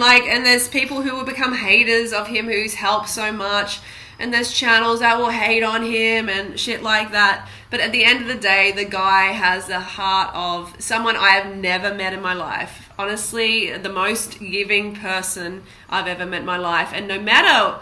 and there's people who will become haters of him who's helped so much, and there's channels that will hate on him and shit like that. But at the end of the day, the guy has the heart of someone I have never met in my life. Honestly, the most giving person I've ever met in my life. And no matter,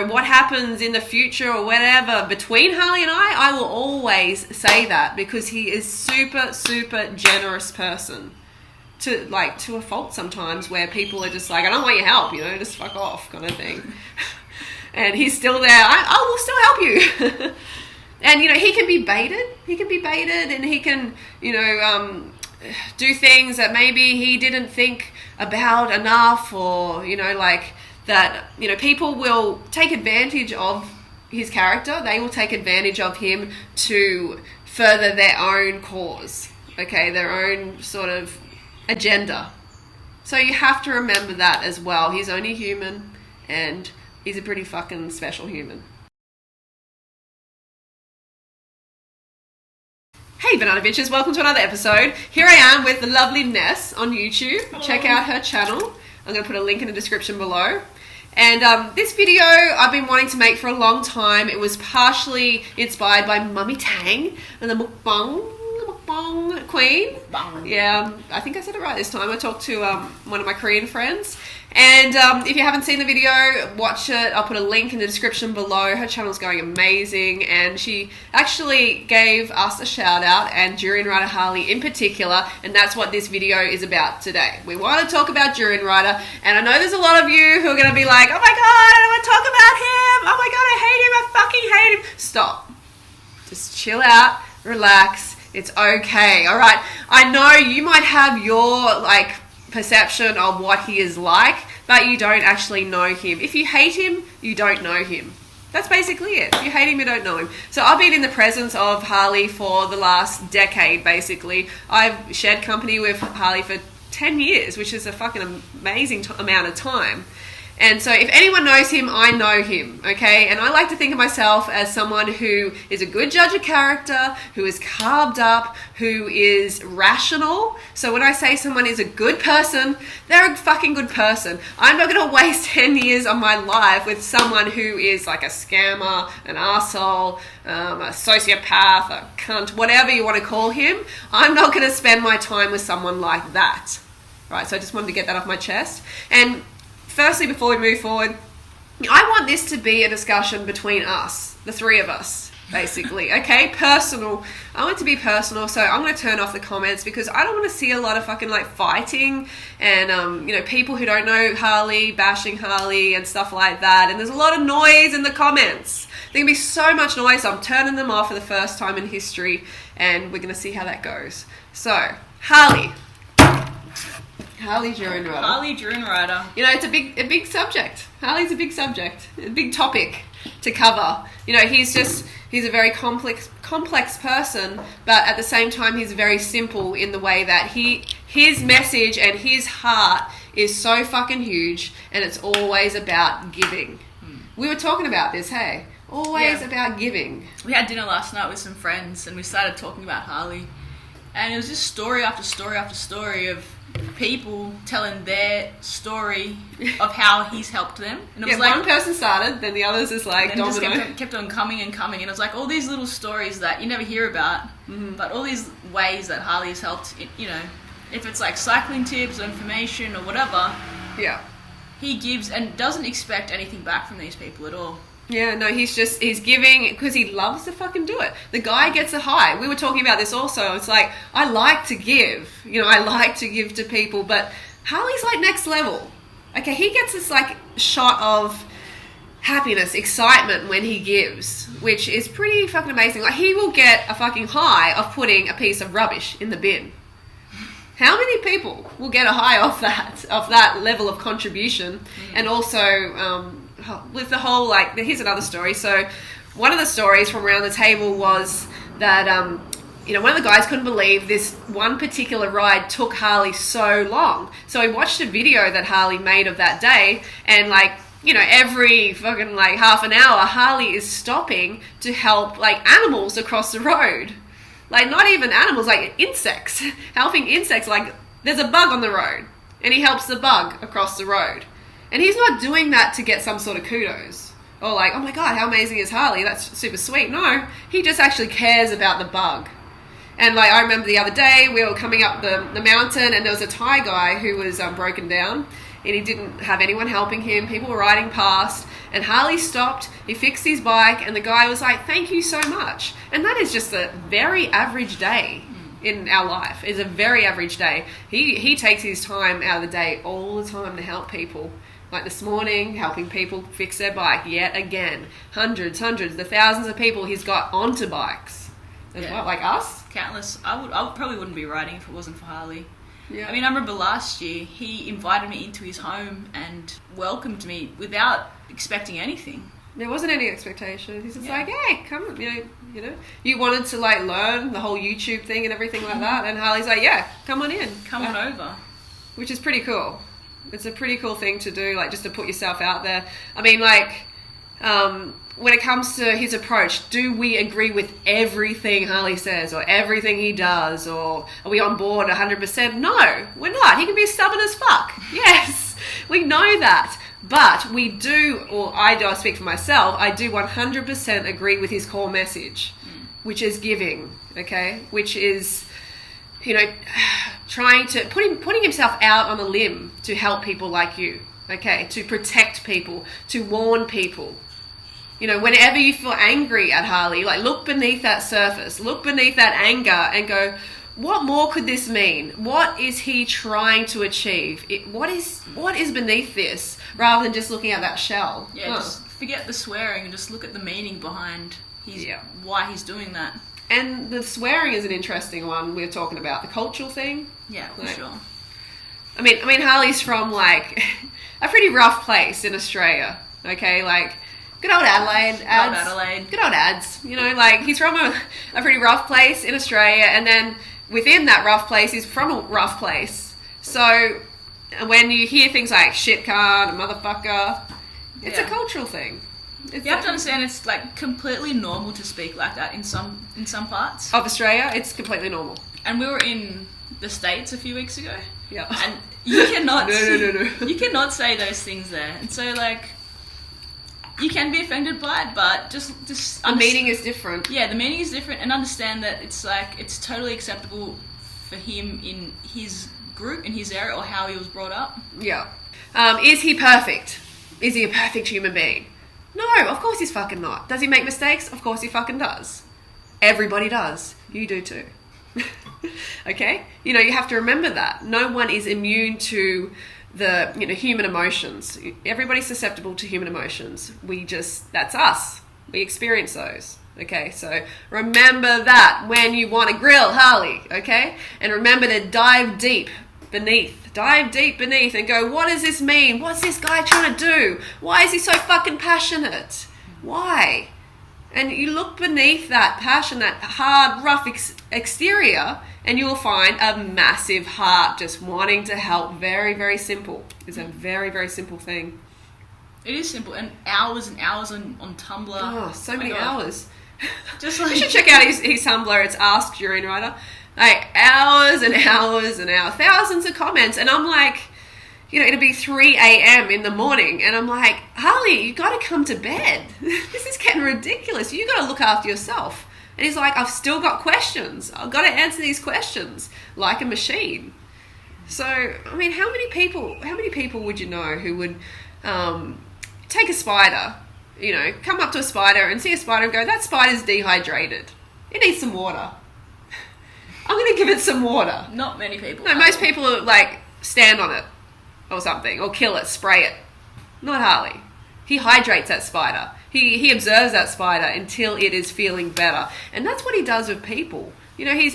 what happens in the future or whatever between Harley and I will always say that, because he is super, super generous person. To a fault sometimes, where people are just like, I don't want your help, just fuck off kind of thing. And he's still there. I will still help you. And, he can be baited. And he can, do things that maybe he didn't think about enough, or, that, people will take advantage of his character. They will take advantage of him to further their own cause, okay, their own sort of agenda. So you have to remember that as well. He's only human, and he's a pretty fucking special human. Hey Banana Bitches, welcome to another episode. Here I am with the lovely Ness on YouTube. Hello. Check out her channel. I'm going to put a link in the description below. And this video I've been wanting to make for a long time. It was partially inspired by Mummy Tang and the mukbang queen. Yeah, I think I said it right this time. I talked to one of my Korean friends, and if you haven't seen the video, watch it. I'll put a link in the description below. Her channel's going amazing, and she actually gave us a shout out, and Durianrider Harley in particular, and that's what this video is about today. We want to talk about Durianrider, and I know there's a lot of you who are going to be like, oh my god, I don't want to talk about him, oh my god, I hate him, I fucking hate him. Stop. Just chill out, relax. It's okay, all right? I know you might have your, perception of what he is like, but you don't actually know him. If you hate him, you don't know him. That's basically it. If you hate him, you don't know him. So I've been in the presence of Harley for the last decade, basically. I've shared company with Harley for 10 years, which is a fucking amazing amount of time. And so if anyone knows him, I know him, okay? And I like to think of myself as someone who is a good judge of character, who is carved up, who is rational. So when I say someone is a good person, they're a fucking good person. I'm not going to waste 10 years of my life with someone who is like a scammer, an arsehole, a sociopath, a cunt, whatever you want to call him. I'm not going to spend my time with someone like that. Right, so I just wanted to get that off my chest. And firstly, before we move forward, I want this to be a discussion between us, the three of us, basically, okay? Personal. I want it to be personal, so I'm going to turn off the comments because I don't want to see a lot of fucking, fighting and, people who don't know Harley, bashing Harley and stuff like that. And there's a lot of noise in the comments. There can be so much noise, so I'm turning them off for the first time in history, and we're going to see how that goes. So, Harley Durianrider. It's a big subject. Harley's a big subject, a big topic to cover. He's a very complex person, but at the same time, he's very simple in the way that his message and his heart is so fucking huge, and it's always about giving. We were talking about this, hey? Always about giving. We had dinner last night with some friends, and we started talking about Harley, and it was just story after story after story of people telling their story of how he's helped them. And it was one person started, then the others is like domino. Just kept on coming and coming, and it was like all these little stories that you never hear about, but all these ways that Harley has helped, if it's like cycling tips or information or whatever, he gives and doesn't expect anything back from these people at all. Yeah, no, he's giving because he loves to fucking do it. The guy gets a high. We were talking about this also. It's like, I like to give. I like to give to people, but Harley's next level. Okay, he gets this shot of happiness, excitement when he gives, which is pretty fucking amazing. He will get a fucking high of putting a piece of rubbish in the bin. How many people will get a high off that level of contribution? And also, with the whole, here's another story. So one of the stories from around the table was that, one of the guys couldn't believe this one particular ride took Harley so long. So he watched a video that Harley made of that day, and every fucking half an hour, Harley is stopping to help animals across the road. Not even animals, insects. Helping insects, there's a bug on the road. and he helps the bug across the road. And he's not doing that to get some sort of kudos. Or like, oh my God, how amazing is Harley? That's super sweet. No, he just actually cares about the bug. And like, I remember the other day, we were coming up the mountain, and there was a Thai guy who was broken down, and he didn't have anyone helping him. People were riding past, and Harley stopped, he fixed his bike, and the guy was like, thank you so much. And that is just a very average day in our life. It's a very average day. He takes his time out of the day all the time to help people. Like this morning, helping people fix their bike yet again. Hundreds, the thousands of people he's got onto bikes. As well, like us. Countless. I probably wouldn't be riding if it wasn't for Harley. Yeah. I mean, I remember last year he invited me into his home and welcomed me without expecting anything. There wasn't any expectation. He's just like, hey, come, you know. You wanted to like learn the whole YouTube thing and everything like that, and Harley's like, yeah, come on in, come on over, which is pretty cool. It's a pretty cool thing to do, like just to put yourself out there. I mean, like, when it comes to his approach, do we agree with everything Harley says or everything he does, or are we on board 100%? No, we're not. He can be stubborn as fuck. Yes, we know that. But we do, or I do, I speak for myself, I do 100% agree with his core message, which is giving, okay? Which is, you know, trying to, putting himself out on a limb to help people like you, okay? To protect people, to warn people. You know, whenever you feel angry at Harley, like look beneath that surface, look beneath that anger and go, what more could this mean? What is he trying to achieve? What is beneath this, rather than just looking at that shell? Yeah, just forget the swearing and just look at the meaning behind why he's doing that. And the swearing is an interesting one we're talking about, the cultural thing. Yeah, for sure. I mean, Harley's from like a pretty rough place in Australia, okay? Like, good old Adelaide. Good old Ads. You know, like he's from a pretty rough place in Australia, and then within that rough place, he's from a rough place. So when you hear things like shit cunt, a motherfucker, it's a cultural thing. You have to understand it's like completely normal to speak like that in some parts of Australia. It's completely normal. And we were in the States a few weeks ago. Yeah. And you cannot no. You cannot say those things there. And so like you can be offended by it, but just the meaning is different. Yeah, the meaning is different, and understand that it's like it's totally acceptable for him in his group, in his area, or how he was brought up. Yeah. Is he perfect? Is he a perfect human being? No, of course he's fucking not. Does he make mistakes? Of course he fucking does. Everybody does. You do too. Okay? You know, you have to remember that. No one is immune to the, you know, human emotions. Everybody's susceptible to human emotions. That's us. We experience those. Okay? So remember that when you want to grill Harley. Okay? And remember to dive deep beneath and go, what does this mean? What's this guy trying to do? Why is he so fucking passionate? Why? And you look beneath that passion, that hard, rough exterior, and you will find a massive heart just wanting to help. Very, very simple. It's a very, very simple thing. It is simple. And hours on Tumblr. Oh, so many hours. Just like, you should check out his Tumblr. It's Ask Durianrider. Like hours and hours and hours, thousands of comments, and I'm like, you know, it'll be 3 a.m. in the morning, and I'm like, Harley, you got to come to bed. This is getting ridiculous. You got to look after yourself. And he's like, I've still got questions. I've got to answer these questions like a machine. So, I mean, how many people would you know who would take a spider, you know, come up to a spider and see a spider and go, that spider's dehydrated. It needs some water. I'm going to give it some water. Not many people. No, most people like stand on it or something, or kill it, spray it. Not Harley. He hydrates that spider. He observes that spider until it is feeling better. And that's what he does with people. You know, I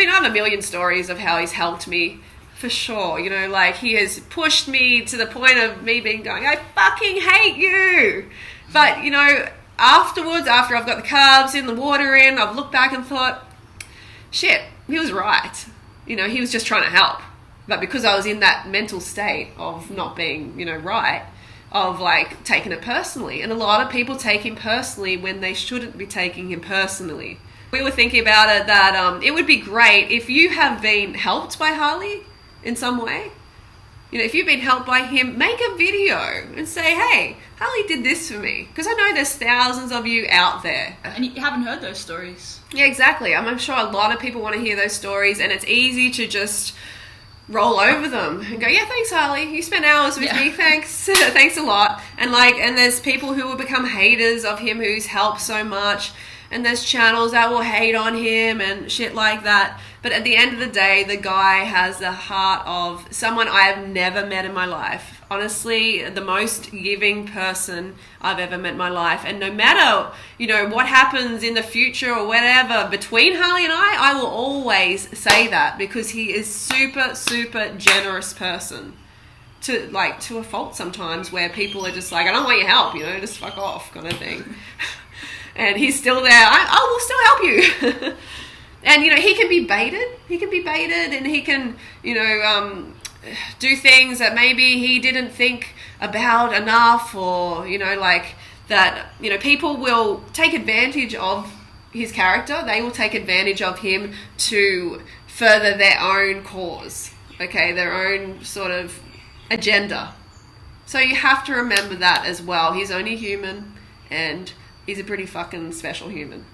have a million stories of how he's helped me, for sure. You know, like he has pushed me to the point of me going, I fucking hate you. But, you know, afterwards, after I've got the carbs in, the water in, I've looked back and thought, shit, he was right. You know, he was just trying to help. But because I was in that mental state of not being, you know, right, of like taking it personally. And a lot of people take him personally when they shouldn't be taking him personally. We were thinking about it that it would be great if you have been helped by Harley in some way. You know, if you've been helped by him, make a video and say, hey, Harley did this for me. Because I know there's thousands of you out there. And you haven't heard those stories. Yeah, exactly. I'm sure a lot of people want to hear those stories, and it's easy to just roll over them and go, yeah, thanks, Harley. You spent hours with me. Thanks. Thanks a lot. And there's people who will become haters of him who's helped so much. And there's channels that will hate on him and shit like that. But at the end of the day, the guy has the heart of someone I have never met in my life. Honestly, the most giving person I've ever met in my life. And no matter, you know, what happens in the future or whatever between Harley and I will always say that, because he is super, super generous person. To a fault sometimes, where people are just like, I don't want your help, you know, just fuck off kind of thing. And he's still there. I will still help you. And, you know, he can be baited. And he can, you know, do things that maybe he didn't think about enough, or, you know, like that, you know, people will take advantage of his character. They will take advantage of him to further their own cause, okay, their own sort of agenda. So you have to remember that as well. He's only human, and he's a pretty fucking special human.